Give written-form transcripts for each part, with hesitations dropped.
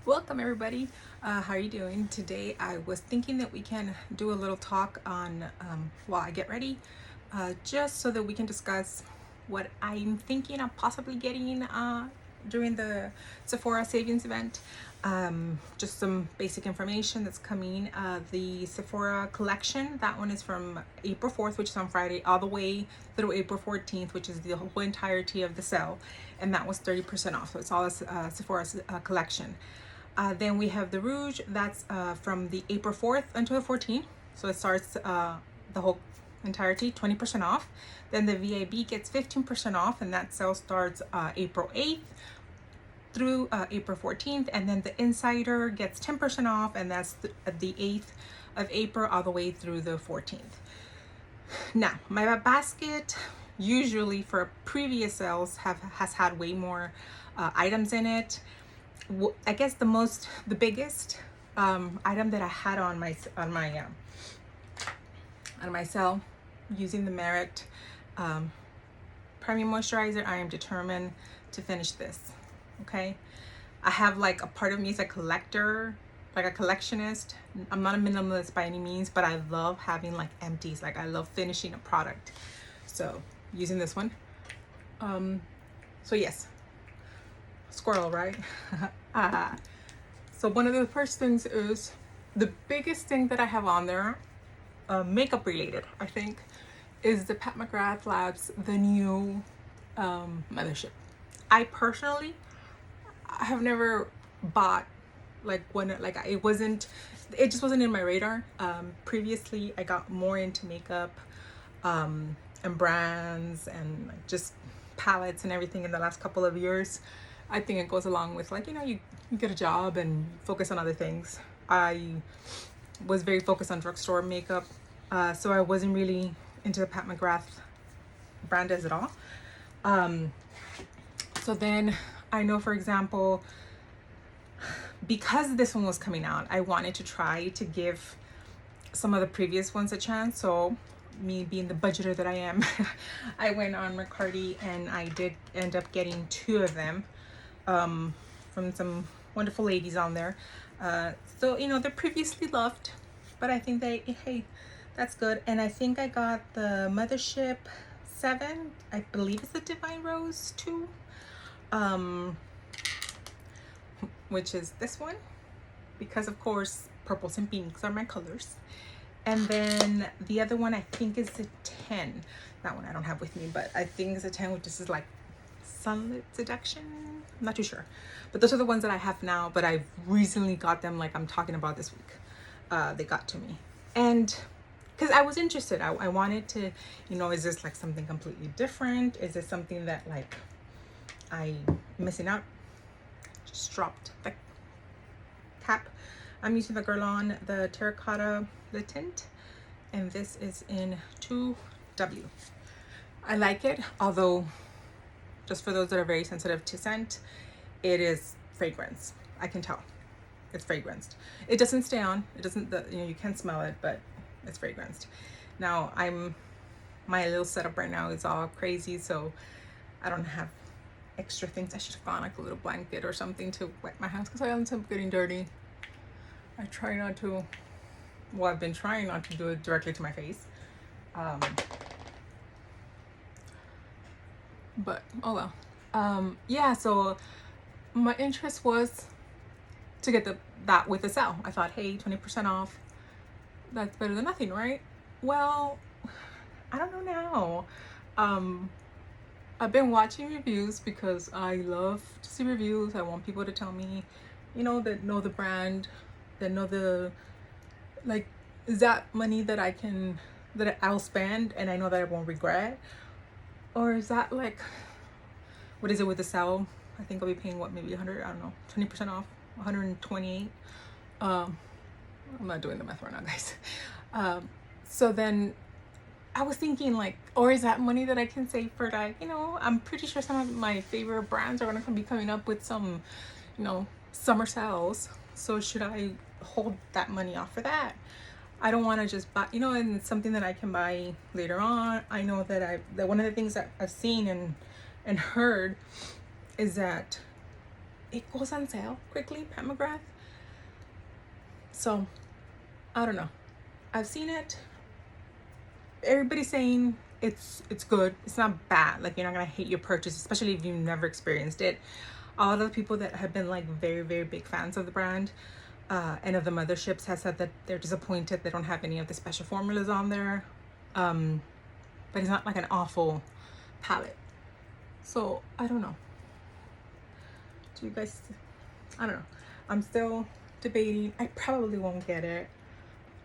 Welcome everybody. How are you doing today? I was thinking that we can do a little talk on while I get ready, just so that we can discuss what I'm thinking of possibly getting during the Sephora savings event. Just some basic information that's coming. The Sephora collection, that one is from April 4th, which is on Friday, all the way through April 14th, which is the whole entirety of the sale, and that was 30% off. So it's all Sephora's collection. Then we have the Rouge, that's from the April 4th until the 14th. So it starts the whole entirety, 20% off. Then the VIB gets 15% off, and that sale starts April 8th through April 14th. And then the Insider gets 10% off, and that's the 8th of April all the way through the 14th. Now, my basket usually for previous sales has had way more items in it. I guess the biggest item that I had on my sale, using the Merit Premium Moisturizer, I am determined to finish this. Okay, I have like a part of me is a collector, like a collectionist. I'm not a minimalist by any means, but I love having like empties. Like I love finishing a product. So using this one. So yes. Squirrel, right? So one of the first things is the biggest thing that I have on there, makeup related, I think, is the Pat McGrath Labs, the new mothership. I personally have never bought like one, like it just wasn't in my radar. Previously I got more into makeup and brands and like just palettes and everything in the last couple of years. I think it goes along with like, you get a job and focus on other things. I was very focused on drugstore makeup, so I wasn't really into the Pat McGrath brand at all. So then I know, for example, because this one was coming out, I wanted to try to give some of the previous ones a chance. So me being the budgeter that I am, I went on Mercari and I did end up getting 2 of them from some wonderful ladies on there. So they're previously loved, but I think hey, that's good. And I think I got the Mothership 7, I believe it's the Divine Rose 2, which is this one, because of course purples and pinks are my colors. And then the other one I think is the 10. That one I don't have with me, but I think it's a 10, which is like Sunlit Seduction. I'm not too sure, but those are the ones that I have now, but I recently got them, like I'm talking about this week. They got to me, and because I was interested, I wanted to, is this like something completely different? Is this something that like I'm missing out? Just dropped the cap. I'm using the Guerlain, the terracotta, the tint, and this is in 2W. I like it, although just for those that are very sensitive to scent, it is fragrance. I can tell it's fragranced. It doesn't stay on. It doesn't, you can't smell it, but it's fragranced. Now my little setup right now is all crazy, so I don't have extra things. I should have gone like a little blanket or something to wet my hands because I end up getting dirty. I try not to, well, I've been trying not to do it directly to my face. But oh well. Yeah, so my interest was to get that with the sale. I thought, hey, 20% off, that's better than nothing, right? Well, I don't know now. I've been watching reviews because I love to see reviews. I want people to tell me, that know the brand, that know the, like, is that money that I'll spend and I know that I won't regret? Or is that like, what is it with the sale? I think I'll be paying what, maybe 100, I don't know, 20% off, 128. I'm not doing the math right now, guys. So then I was thinking like, or is that money that I can save for like, I'm pretty sure some of my favorite brands are gonna be coming up with some, summer sales. So should I hold that money off for that? I don't want to just buy, you know, and it's something that I can buy later on. I know that one of the things that I've seen and heard is that it goes on sale quickly, Pat McGrath. So I don't know. I've seen it. Everybody's saying it's good. It's not bad. Like, you're not gonna hate your purchase, especially if you've never experienced it. A lot of the people that have been like very, very big fans of the brand and of the motherships has said that they're disappointed they don't have any of the special formulas on there. But it's not like an awful palette. So I don't know. Do you guys, I don't know. I'm still debating. I probably won't get it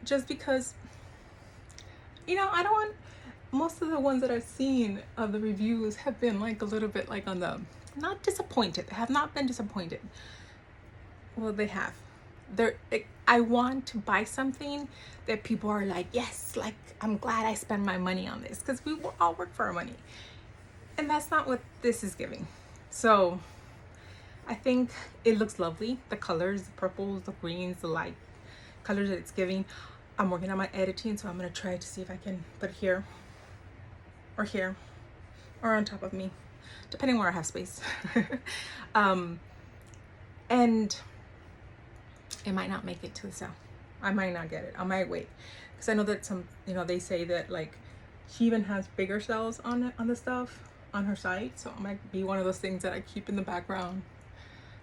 just because, you know, I don't want, most of the ones that I've seen of the reviews have been like a little bit like on the, not disappointed. They have not been disappointed. Well, they have. I want to buy something that people are like, yes, like, I'm glad I spent my money on this, because we all work for our money. And that's not what this is giving. So I think it looks lovely. The colors, the purples, the greens, the light colors that it's giving. I'm working on my editing, so I'm going to try to see if I can put it here or here or on top of me, depending where I have space. And it might not make it to the sale. I might not get it. I might wait, because I know that some, you know, they say that like she even has bigger sales on it, on the stuff on her site. So it might be one of those things that I keep in the background,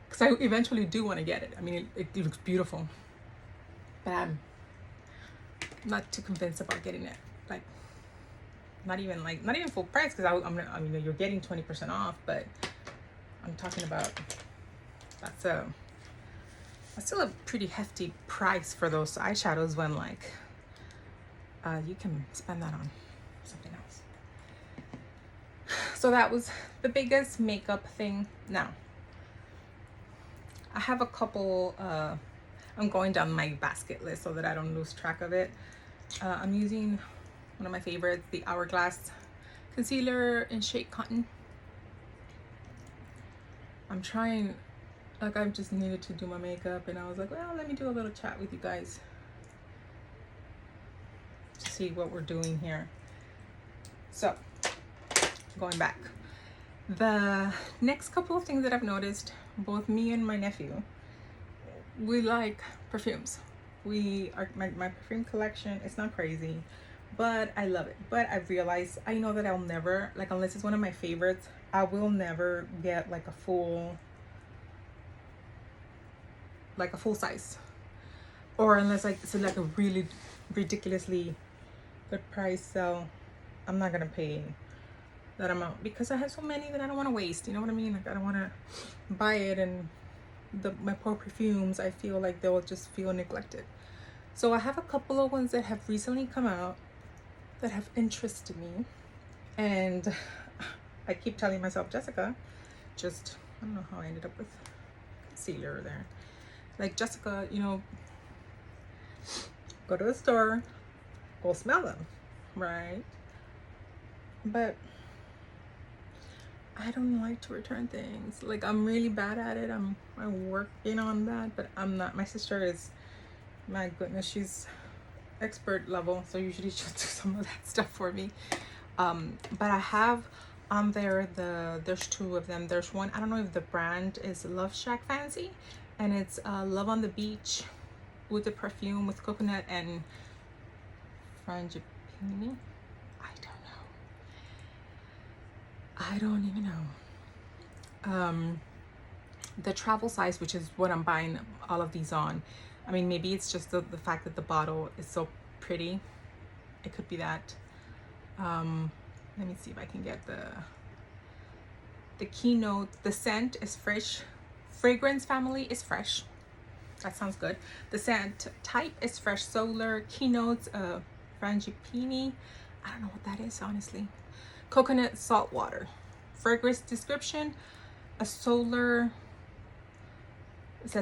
because I eventually do want to get it. I mean, it looks beautiful, but I'm not too convinced about getting it. Like, not even full price, because I mean, you're getting 20% off, but I'm talking about that's still a pretty hefty price for those eyeshadows, when like you can spend that on something else. So that was the biggest makeup thing. Now I have a couple, I'm going down my basket list so that I don't lose track of it. I'm using one of my favorites, the Hourglass concealer in shade Cotton. I'm trying, like, I just needed to do my makeup, and I was like, well, let me do a little chat with you guys to see what we're doing here. So going back, the next couple of things that I've noticed, both me and my nephew, we like perfumes. My perfume collection, it's not crazy, but I love it. But I've realized, I know that I'll never, like, unless it's one of my favorites, I will never get like a full size, or unless like it's like a really ridiculously good price. So I'm not gonna pay that amount, because I have so many that I don't want to waste, you know what I mean? Like, I don't want to buy it, and my poor perfumes, I feel like they'll just feel neglected. So I have a couple of ones that have recently come out that have interested me, and I keep telling myself, Jessica, just, I don't know how I ended up with concealer there. Like, Jessica, you know, go to the store, go smell them, right? But I don't like to return things. Like, I'm really bad at it. I'm working on that, but I'm not. My sister is, my goodness, she's expert level, so usually she'll do some of that stuff for me. But I have on there, there's two of them. There's one, I don't know if the brand is Love Shack Fancy, and it's Love on the Beach with the perfume with coconut and frangipani. I don't even know. The travel size, which is what I'm buying all of these on. I mean, maybe it's just the fact that the bottle is so pretty. It could be that. Let me see if I can get the keynote. The scent is fresh. Fragrance family is fresh. That sounds good. The scent type is fresh solar. Keynotes, frangipani. I don't know what that is, honestly. Coconut salt water. Fragrance description, it says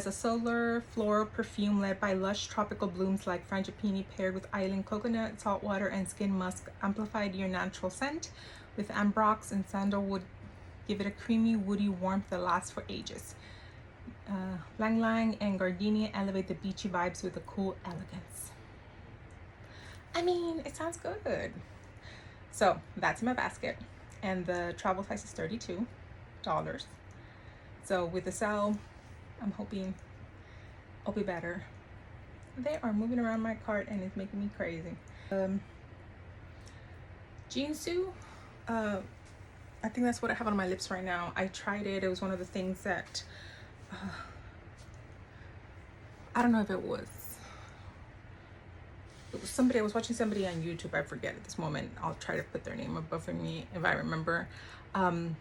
a solar floral perfume led by lush tropical blooms like frangipani paired with island coconut, salt water, and skin musk amplified your natural scent with ambrox and sandalwood. Give it a creamy, woody warmth that lasts for ages. Lang Lang and gardenia elevate the beachy vibes with a cool elegance. I mean, it sounds good. So that's in my basket, and the travel size is $32. So with the sale, I'm hoping it'll be better. They are moving around my cart and it's making me crazy. Jinsu, I think that's what I have on my lips right now. I tried it. It was one of the things that I don't know if it was somebody. I was watching somebody on YouTube. I forget at this moment. I'll try to put their name above for me if I remember. And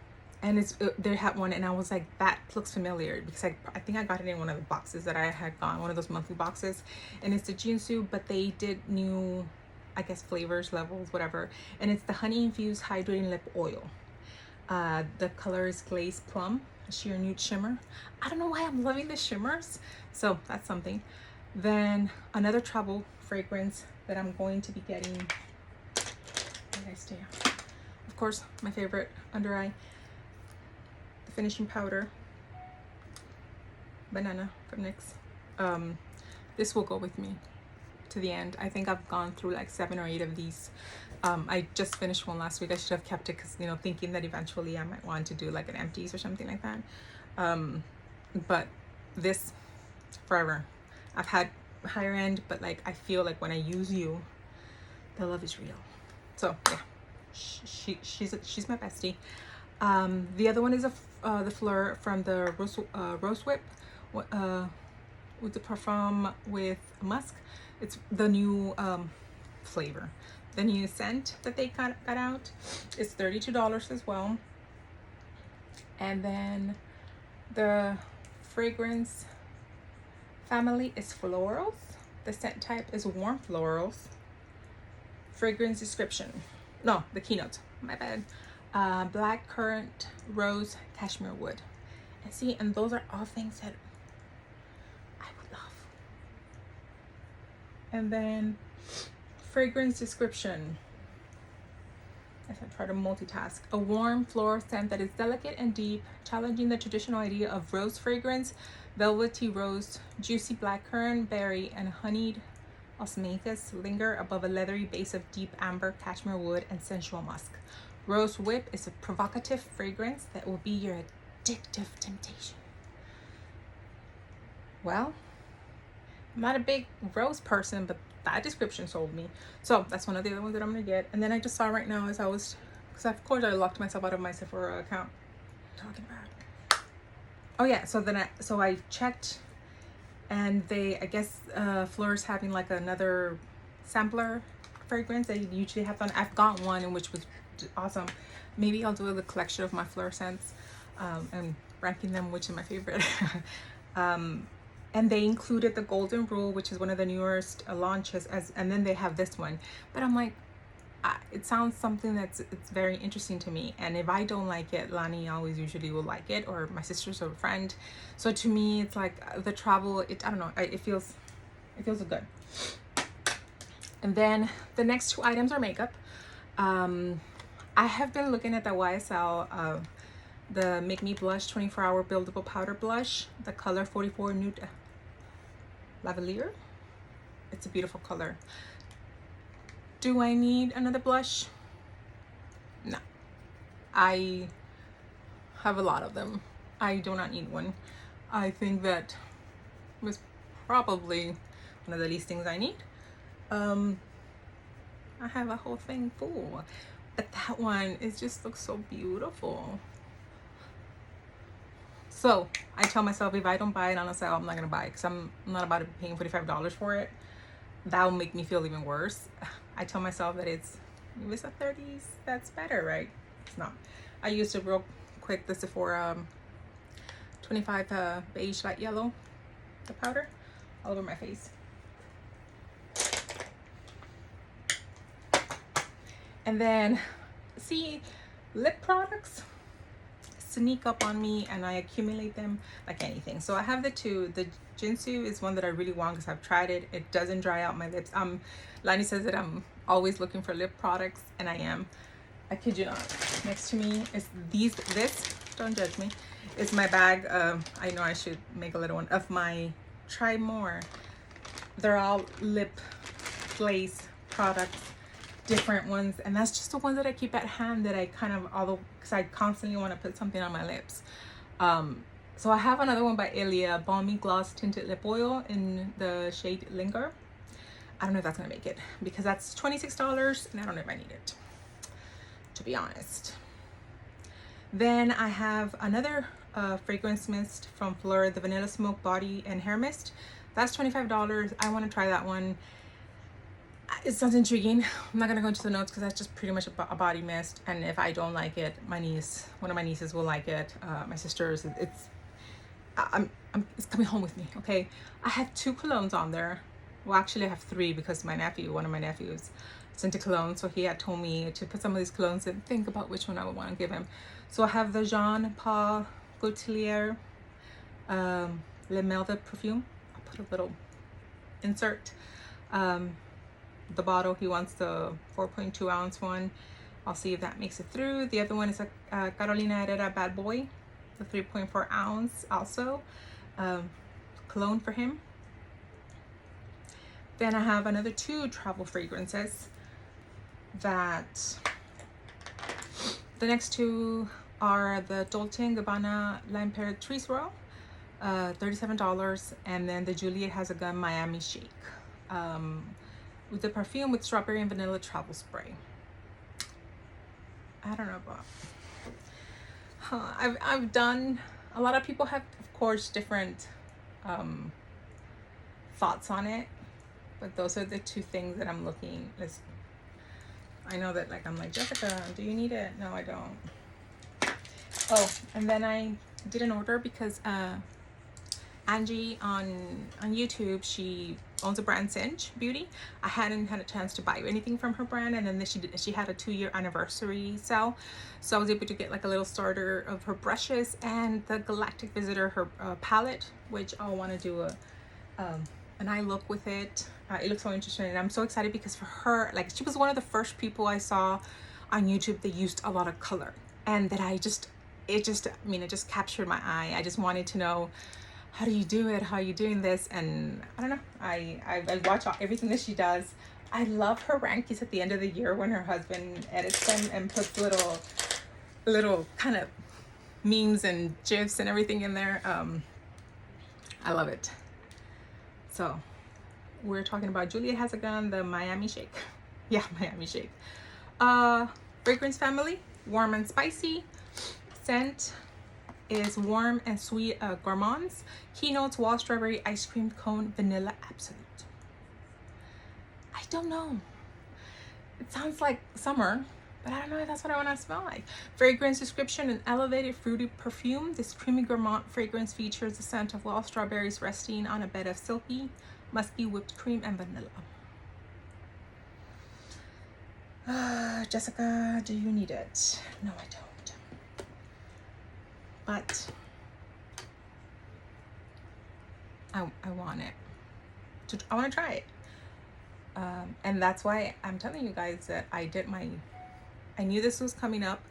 they had one, and I was like, that looks familiar, because I think I got it in one of the boxes that I had gotten, one of those monthly boxes, and it's the Jinsu, but they did new, I guess, flavors, levels, whatever, and it's the honey infused hydrating lip oil. The color is glazed plum, sheer nude shimmer. I don't know why I'm loving the shimmers, so that's something. Then another travel fragrance that I'm going to be getting. Where did I stay? Of course, my favorite under eye, the finishing powder, banana from NYX. This will go with me to the end. I think I've gone through like 7 or 8 of these. I just finished one last week. I should have kept it because, you know, thinking that eventually I might want to do like an empties or something like that. But this forever. I've had higher end, but like I feel like when I use you, the love is real. So yeah, she's my bestie. The other one is the Fleur from the Rose Whip with the parfum with musk. It's the new flavor, the new scent that they got out. It's $32 as well. And then the fragrance family is florals. The scent type is warm florals. Fragrance description, no, the keynote, my bad. Black currant, rose, cashmere wood. And see, and those are all things that I would love. And then fragrance description, as I try to multitask, a warm floral scent that is delicate and deep, challenging the traditional idea of rose fragrance. Velvety rose, juicy blackcurrant, berry, and honeyed osmanthus linger above a leathery base of deep amber, cashmere wood, and sensual musk. Rose Whip is a provocative fragrance that will be your addictive temptation. Well, I'm not a big rose person, but that description sold me. So that's one of the other ones that I'm gonna get. And then I just saw right now as I was, because of course I locked myself out of my Sephora account. Talking about. Oh yeah, so then I checked, and I guess Fleur's having like another sampler fragrance they usually have done. I've got one, and which was awesome. Maybe I'll do a collection of my Fleur scents and ranking them which is my favorite. And they included the Golden Rule, which is one of the newest launches, and then they have this one. But I'm like, it sounds something it's very interesting to me, and if I don't like it, Lani always usually will like it, or my sister's or a friend. So to me, it's like the travel. I don't know. It feels good. And then the next 2 items are makeup. I have been looking at the YSL, the Make Me Blush 24-hour buildable powder blush, the color 44 Nude Lavalier. It's a beautiful color. Do I need another blush? No. I have a lot of them. I do not need one. I think that was probably one of the least things I need. I have a whole thing full. But that one, it just looks so beautiful. So I tell myself, if I don't buy it on a sale, I'm not gonna buy it, because I'm not about to be paying $45 for it. That will make me feel even worse. I tell myself that if it's a 30s, that's better, right? It's not. I used it real quick, the Sephora 25 beige light yellow, the powder, all over my face. And then, see, lip products sneak up on me and I accumulate them like anything. So I have the 2. The Jinsu is one that I really want because I've tried it. It doesn't dry out my lips. Lani says that I'm always looking for lip products, and I am. I kid you not. Next to me is this, don't judge me, is my bag. I know I should make a little one of my Try More. They're all lip glaze products, different ones, and that's just the ones that I keep at hand that I kind of, although because I constantly want to put something on my lips. So I have another one by Ilia, Balmy Gloss Tinted Lip Oil in the shade Linger. I don't know if that's gonna make it because that's $26 and I don't know if I need it, to be honest. Then I have another fragrance mist from Fleur, the Vanilla Smoke Body and Hair Mist. That's $25. I want to try that one. It sounds intriguing. I'm not gonna go into the notes because that's just pretty much a body mist, and if I don't like it, one of my nieces will like it. My sisters, it's coming home with me. Okay, I have 2 colognes on there. Well, actually I have 3 because one of my nephews is into cologne, so he had told me to put some of these colognes and think about which one I would want to give him. So I have the Jean Paul Gaultier Le Melda perfume. I'll put a little insert. The bottle, he wants the 4.2 ounce one. I'll see if that makes it through. The other one is a Carolina Herrera Bad Boy, the 3.4 ounce also, cologne for him. Then I have another 2 travel fragrances. That the next 2 are the Dolce & Gabbana L'Imperatrice Royal, $37, and then the Juliet Has a Gun Miami Shake, with the perfume with strawberry and vanilla travel spray. I don't know about. I've done, a lot of people have, of course, different thoughts on it, but those are the 2 things that I'm looking. I know that, like, I'm like, Jessica, do you need it? No, I don't. Oh, and then I did an order because Angie on YouTube, she owns a brand, Cinch Beauty. I hadn't had a chance to buy anything from her brand, and then she had a 2-year anniversary sale, so I was able to get like a little starter of her brushes and the Galactic Visitor, her palette, which I'll want to do an eye look with it. It looks so interesting, and I'm so excited because for her, like, she was one of the first people I saw on YouTube that used a lot of color, and that it just captured my eye. I just wanted to know, how do you do it? How are you doing this? And I don't know, I watch everything that she does. I love her rankings at the end of the year when her husband edits them and puts little kind of memes and gifs and everything in there. I love it. So we're talking about Juliet Has a Gun, the Miami Shake. Yeah, Miami Shake. Fragrance family, warm and spicy. Scent is warm and sweet gourmands. Keynotes, wall strawberry, ice cream cone, vanilla absolute. I don't know. It sounds like summer, but I don't know if that's what I want to smell like. Fragrance description: an elevated fruity perfume. This creamy gourmand fragrance features the scent of wall strawberries resting on a bed of silky, musky whipped cream and vanilla. Jessica, do you need it? No, I don't. But I want it. I want to try it. And that's why I'm telling you guys that I knew this was coming up,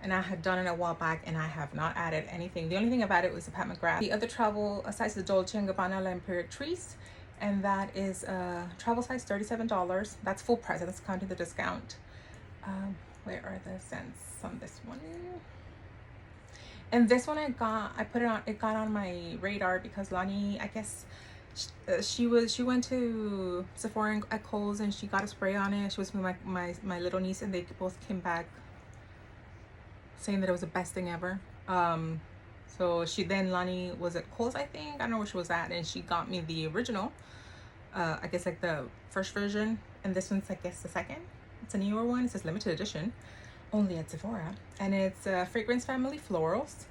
and I had done it a while back, and I have not added anything. The only thing I've added was the Pat McGrath. The other travel size is Dolce & Gabbana L'Imperatrice, and that is travel size, $37. That's full price. That's counting the discount. Where are the scents on this one? And this one it got on my radar because Loni, I guess, she went to Sephora at Kohl's and she got a spray on it. She was with my little niece, and they both came back saying that it was the best thing ever. So Loni was at Kohl's, I think, I don't know where she was at, and she got me the original, I guess like the first version, and this one's, I guess, the second. It's a newer one. It says limited edition, only at Sephora, and it's fragrance family florals.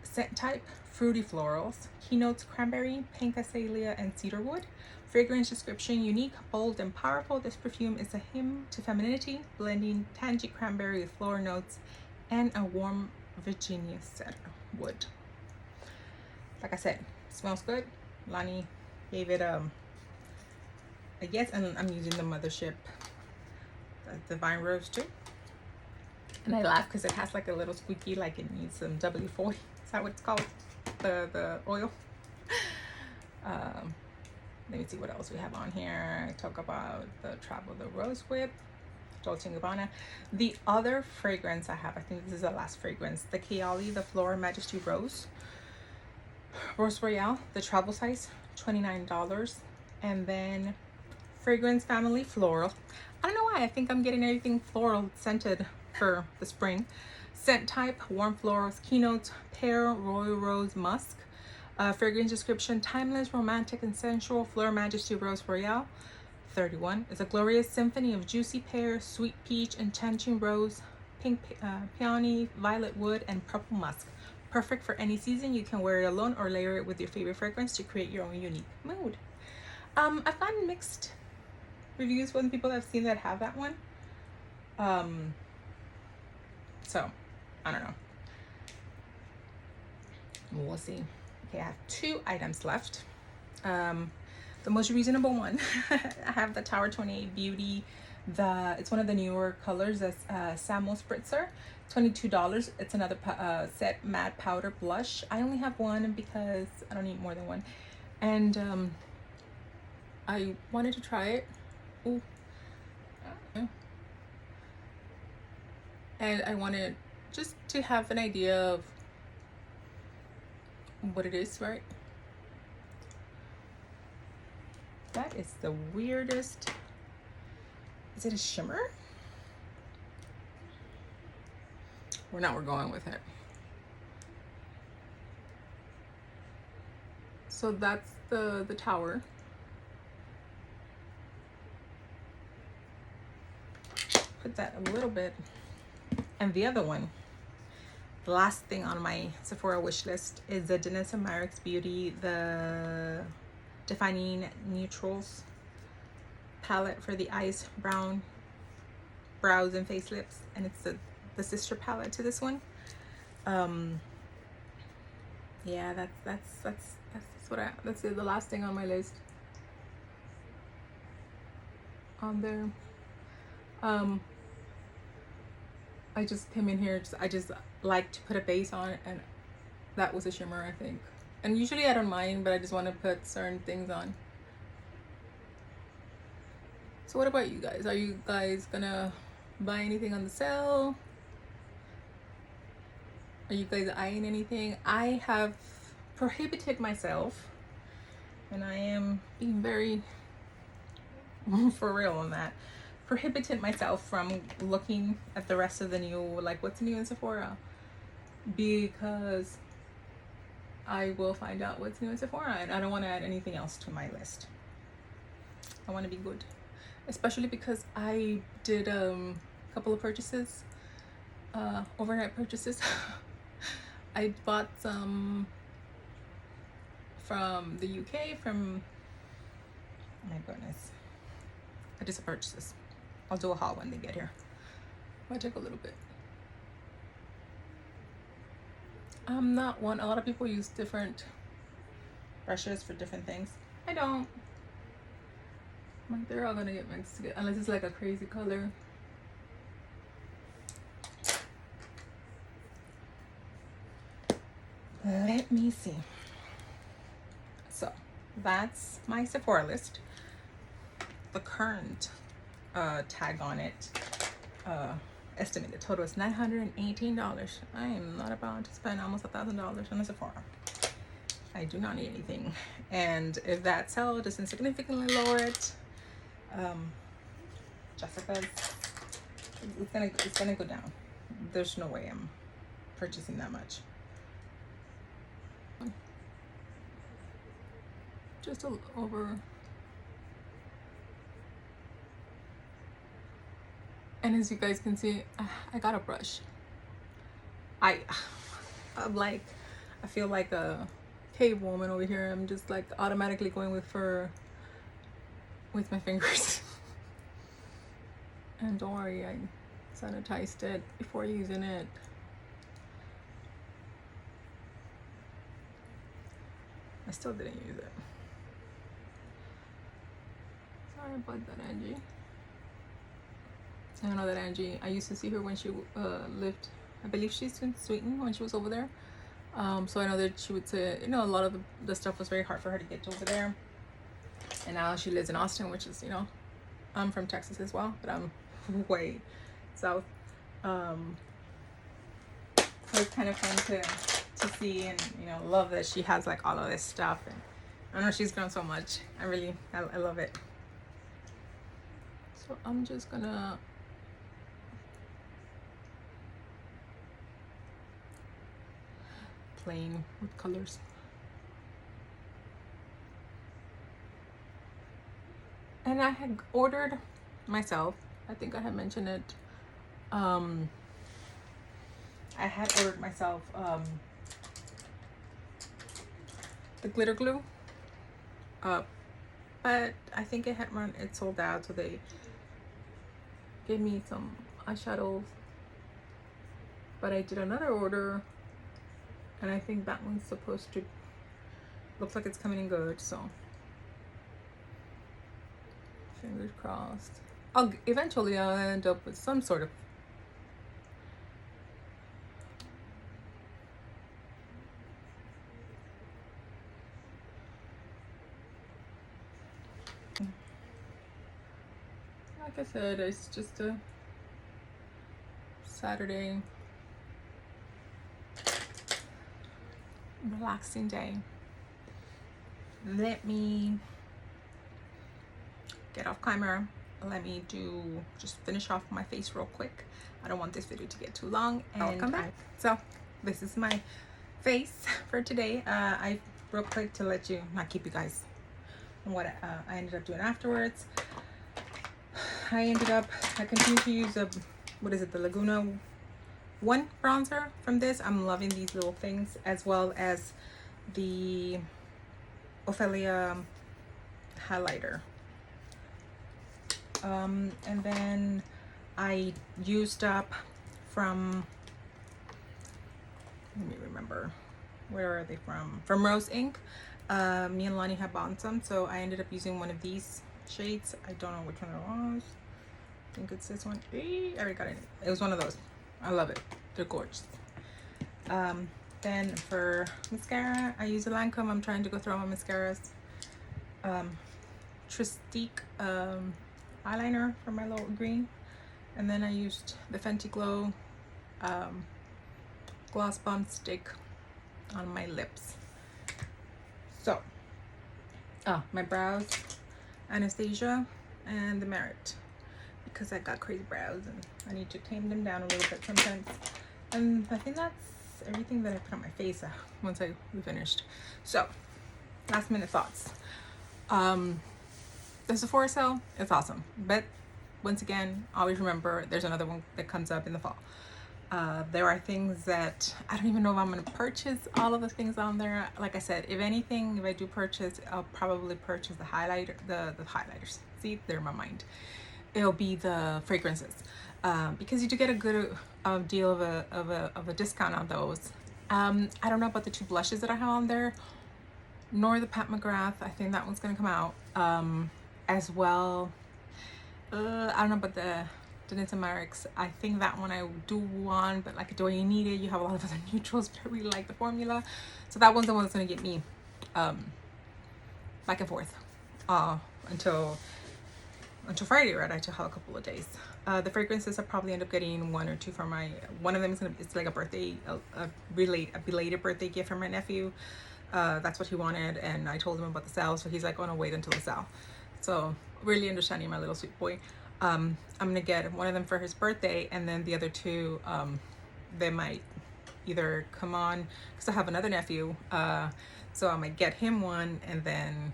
Scent type fruity florals. Keynotes cranberry, pink azalea, and cedarwood. Fragrance description: unique, bold, and powerful. This perfume is a hymn to femininity, blending tangy cranberry with floral notes and a warm Virginia cedar wood. Like I said, smells good. Loni gave it a yes, and I'm using the Mothership Divine Rose too. And I laugh because it has like a little squeaky, like it needs some WD-40. Is that what it's called? The oil. Let me see what else we have on here. I talk about the Travel the Rose Whip, Dolce & Gabbana. The other fragrance I have, I think this is the last fragrance, the Kayali, the Flora Majesty Rose Royale, the travel size, $29. And then Fragrance Family Floral. I don't know why, I think I'm getting everything floral scented for the spring. Scent type, warm florals, keynotes, pear, royal rose, musk. Fragrance description, timeless, romantic, and sensual Flora Majesty Rose Royale, $31. It's a glorious symphony of juicy pear, sweet peach, enchanting rose, pink peony, violet wood, and purple musk. Perfect for any season. You can wear it alone or layer it with your favorite fragrance to create your own unique mood. I've gotten mixed reviews from people that I've seen that have that one. So I don't know. We'll see. Okay, I have 2 items left. The most reasonable one, I have the Tower 28 Beauty. It's one of the newer colors. That's Samo Spritzer, $22. It's another set matte powder blush. I only have one because I don't need more than one, and I wanted to try it. Ooh. And I wanted just to have an idea of what it is, right? That is the weirdest. Is it a shimmer? Or not, we're going with it. So that's the tower. Put that a little bit. And the other one, the last thing on my Sephora wish list, is the Danessa Myricks Beauty, the Defining Neutrals palette for the eyes, brows, and face lips. And it's the sister palette to this one. Yeah, that's the last thing on my list on there. I just came in here, I just like to put a base on it, and that was a shimmer, I think. And usually I don't mind, but I just want to put certain things on. So what about you guys? Are you guys gonna buy anything on the sale? Are you guys eyeing anything? I have prohibited myself, and I am being very for real on that. Prohibited myself from looking at the rest of the new, like what's new in Sephora, because I will find out what's new in Sephora, and I don't want to add anything else to my list. I want to be good, especially because I did a couple of purchases, overnight purchases. I bought some from the UK, from, oh my goodness, I did some purchases. I'll do a haul when they get here. Might take a little bit. I'm not one. A lot of people use different brushes for different things. I don't. Like, they're all gonna get mixed together unless it's like a crazy color. Let me see. So that's my Sephora list. The current tag on it, estimated total is $918. I am not about to spend almost $1,000 on a Sephora. I do not need anything, and if that sale doesn't significantly lower it, Jessica's, it's gonna go down. There's no way I'm purchasing that much. Just over. And as you guys can see, I got a brush. I'm like, I feel like a cave woman over here. I'm just like automatically going with my fingers. And don't worry, I sanitized it before using it. I still didn't use it. Sorry about that, Angie. I know that Angie, I used to see her when she lived, I believe she's in Sweden when she was over there. So I know that she would say, you know, a lot of the stuff was very hard for her to get over there. And now she lives in Austin, which is, you know, I'm from Texas as well, but I'm way south. So it's kind of fun to see, and you know, love that she has like all of this stuff. And I know she's grown so much. I love it. So I'm just gonna playing with colors. And I had ordered myself, I think I had mentioned it, I had ordered myself the glitter glue, but I think it sold out, so they gave me some eyeshadows. But I did another order, and I think that one's supposed to, looks like it's coming in good, so fingers crossed. Eventually I'll end up with some sort of like I said, it's just a Saturday relaxing day. Let me get off camera. Let me just finish off my face real quick. I don't want this video to get too long, and I'll come back. So this is my face for today. I real quick to let you not keep you guys on what I ended up doing afterwards. I continue to use the Laguna 1 bronzer from this. I'm loving these little things, as well as the Ophelia highlighter. And then I used up from, let me remember, where are they from? From Rose Inc. Me and Lonnie had bought some, so I ended up using one of these shades. I don't know which one it was. I think it's this one. I already got it. It was one of those. I love it. They're gorgeous. Then for mascara, I use a Lancome. I'm trying to go through all my mascaras. Tristique eyeliner for my little green, and then I used the Fenty Glow gloss bomb stick on my lips. So my brows, Anastasia and the Merit, because I got crazy brows and I need to tame them down a little bit sometimes. And I think that's everything that I put on my face once we finished. So last minute thoughts. The Sephora sale, it's awesome, but once again, always remember there's another one that comes up in the fall. There are things that I don't even know if I'm going to purchase all of the things on there. Like I said, if anything, if I do purchase, I'll probably purchase the highlighters. See, they're in my mind. It'll be the fragrances, because you do get a good deal of a discount on those. I don't know about the 2 blushes that I have on there, nor the Pat McGrath. I think that one's going to come out. As well, I don't know about the Denise & Marix. I think that one I do want, but like, do I need it? You have a lot of other neutrals, but I really like the formula, so that one's the one that's going to get me back and forth until Friday, right? I still have a couple of days. The fragrances I probably end up getting 1 or 2 for my, one of them is it's like a birthday, a belated birthday gift for my nephew. That's what he wanted, and I told him about the sale, so he's like, oh no, wait until the sale. So really understanding my little sweet boy. I'm gonna get one of them for his birthday, and then the other 2, they might either come on, because I have another nephew, so I might get him one, and then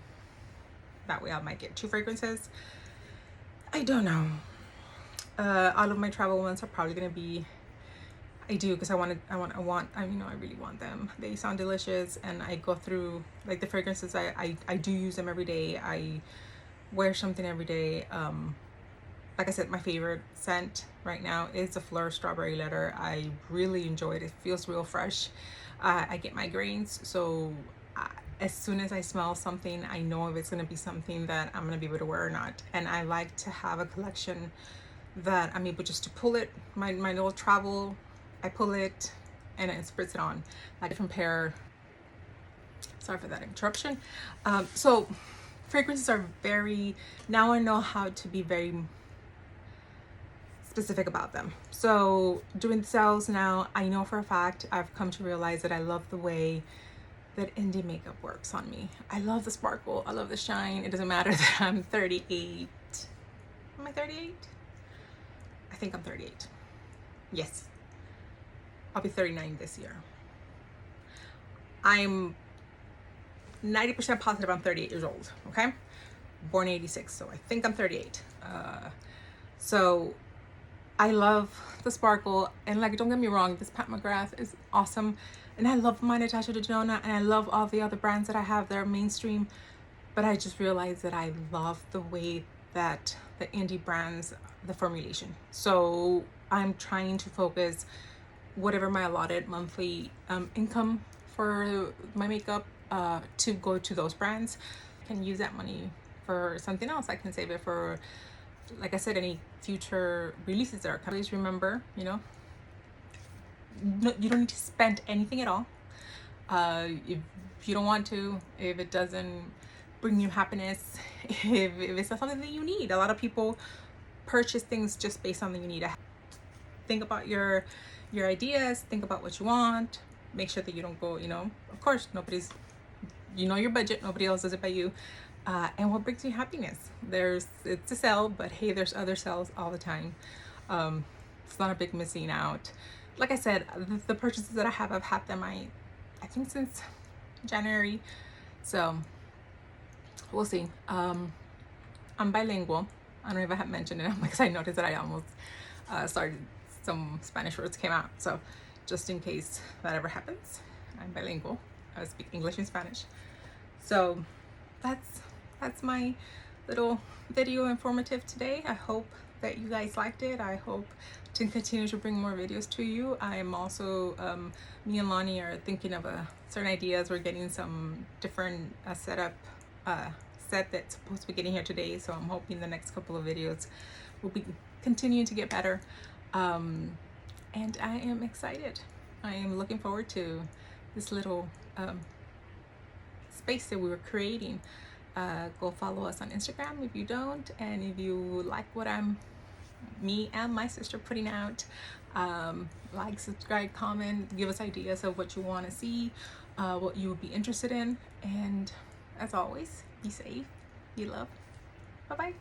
that way I might get 2 fragrances. I don't know. All of my travel ones are probably gonna be, I do, because I really want them. They sound delicious, and I go through like the fragrances. I do use them every day. I wear something every day. Like I said, my favorite scent right now is the Fleur Strawberry Letter. I really enjoy it. It feels real fresh. I get migraines, so as soon as I smell something, I know if it's going to be something that I'm going to be able to wear or not. And I like to have a collection that I'm able just to pull it, my little travel, I pull it and it spritz it on, like different pair. Sorry for that interruption. So fragrances are very, now I know how to be very specific about them. So doing the sales now, I know for a fact, I've come to realize that I love the way that indie makeup works on me. I love the sparkle, I love the shine. It doesn't matter that I'm 38. Am I 38? I think I'm 38. Yes. I'll be 39 this year. I'm 90% positive I'm 38 years old, okay? Born 86, so I think I'm 38. So I love the sparkle, and like, don't get me wrong, this Pat McGrath is awesome, and I love my Natasha Denona, and I love all the other brands that I have that are mainstream, but I just realized that I love the way that the indie brands, the formulation. So I'm trying to focus whatever my allotted monthly income for my makeup to go to those brands. I can use that money for something else. I can save it for, like I said, any future releases that are coming. Please remember, you know, you don't need to spend anything at all. If you don't want to, if it doesn't bring you happiness, if it's not something that you need. A lot of people purchase things just based on the need. Think about your ideas, think about what you want, make sure that you don't go, you know, of course, nobody's, you know, your budget, nobody else does it by you. And what brings you happiness? It's a sale, but hey, there's other sales all the time. It's not a big missing out. Like I said, the purchases that I have, I've had them, I think since January. So we'll see. I'm bilingual. I don't know if I have mentioned it because I noticed that I almost started, some Spanish words came out. So just in case that ever happens, I'm bilingual. I speak English and Spanish. So that's my little video informative today. I hope that you guys liked it. I hope to continue to bring more videos to you. I am also, me and Loni are thinking of certain ideas. We're getting some different setup set that's supposed to be getting here today. So I'm hoping the next couple of videos will be continuing to get better. And I am excited. I am looking forward to this little space that we were creating. Go follow us on Instagram if you don't, and if you like what me and my sister putting out, like, subscribe, comment, give us ideas of what you want to see, what you would be interested in, and as always, be safe, be loved. Bye bye.